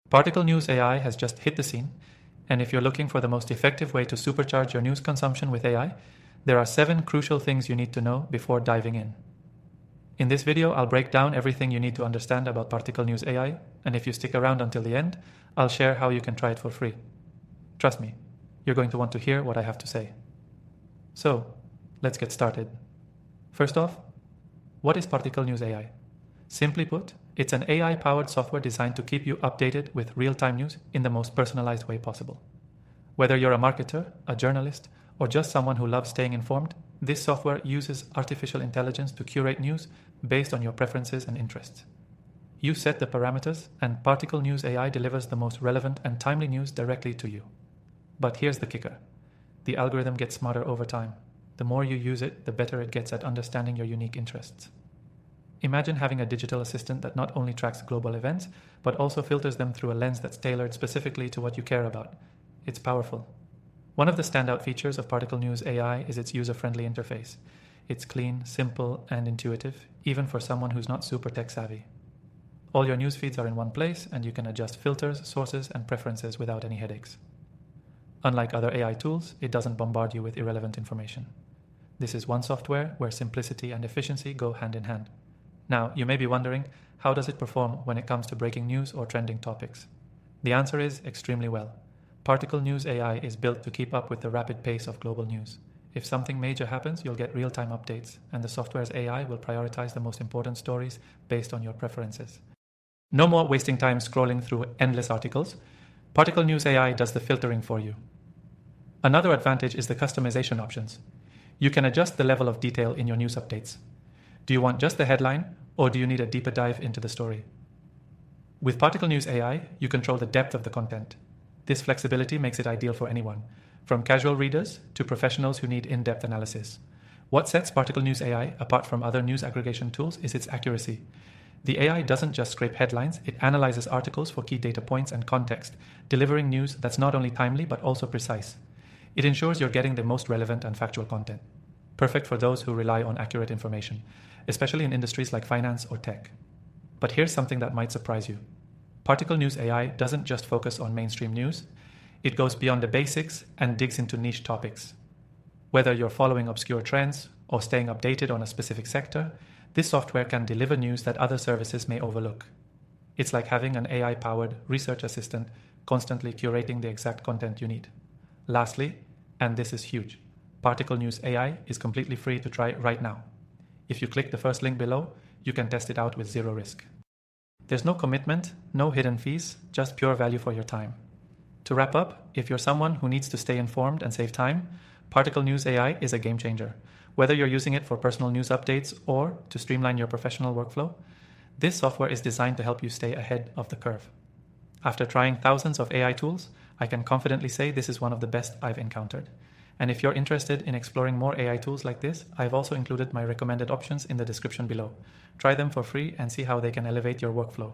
Particle News AI has just hit the scene, and if you're looking for the most effective way to supercharge your news consumption with AI, there are 7 crucial things you need to know before diving in. In this video, I'll break down everything you need to understand about Particle News AI, and if you stick around until the end, I'll share how you can try it for free. Trust me, you're going to want to hear what I have to say. So, let's get started. First off, what is Particle News AI? Simply put, it's an AI-powered software designed to keep you updated with real-time news in the most personalized way possible. Whether you're a marketer, a journalist, or just someone who loves staying informed, this software uses artificial intelligence to curate news based on your preferences and interests. You set the parameters, and Particle News AI delivers the most relevant and timely news directly to you. But here's the kicker. The algorithm gets smarter over time. The more you use it, the better it gets at understanding your unique interests. Imagine having a digital assistant that not only tracks global events, but also filters them through a lens that's tailored specifically to what you care about. It's powerful. One of the standout features of Particle News AI is its user-friendly interface. It's clean, simple, and intuitive, even for someone who's not super tech-savvy. All your news feeds are in one place, and you can adjust filters, sources, and preferences without any headaches. Unlike other AI tools, it doesn't bombard you with irrelevant information. This is one software where simplicity and efficiency go hand in hand. Now, you may be wondering, how does it perform when it comes to breaking news or trending topics? The answer is extremely well. Particle News AI is built to keep up with the rapid pace of global news. If something major happens, you'll get real-time updates, and the software's AI will prioritize the most important stories based on your preferences. No more wasting time scrolling through endless articles. Particle News AI does the filtering for you. Another advantage is the customization options. You can adjust the level of detail in your news updates. Do you want just the headline, or do you need a deeper dive into the story? With Particle News AI, you control the depth of the content. This flexibility makes it ideal for anyone, from casual readers to professionals who need in-depth analysis. What sets Particle News AI apart from other news aggregation tools is its accuracy. The AI doesn't just scrape headlines, it analyzes articles for key data points and context, delivering news that's not only timely but also precise. It ensures you're getting the most relevant and factual content, perfect for those who rely on accurate information, especially in industries like finance or tech. But here's something that might surprise you. Particle News AI doesn't just focus on mainstream news, it goes beyond the basics and digs into niche topics. Whether you're following obscure trends or staying updated on a specific sector, this software can deliver news that other services may overlook. It's like having an AI-powered research assistant constantly curating the exact content you need. Lastly, and this is huge, Particle News AI is completely free to try right now. If you click the first link below, you can test it out with zero risk. There's no commitment, no hidden fees, just pure value for your time. To wrap up, if you're someone who needs to stay informed and save time, Particle News AI is a game changer. Whether you're using it for personal news updates or to streamline your professional workflow, this software is designed to help you stay ahead of the curve. After trying thousands of AI tools, I can confidently say this is one of the best I've encountered. And if you're interested in exploring more AI tools like this, I've also included my recommended options in the description below. Try them for free and see how they can elevate your workflow.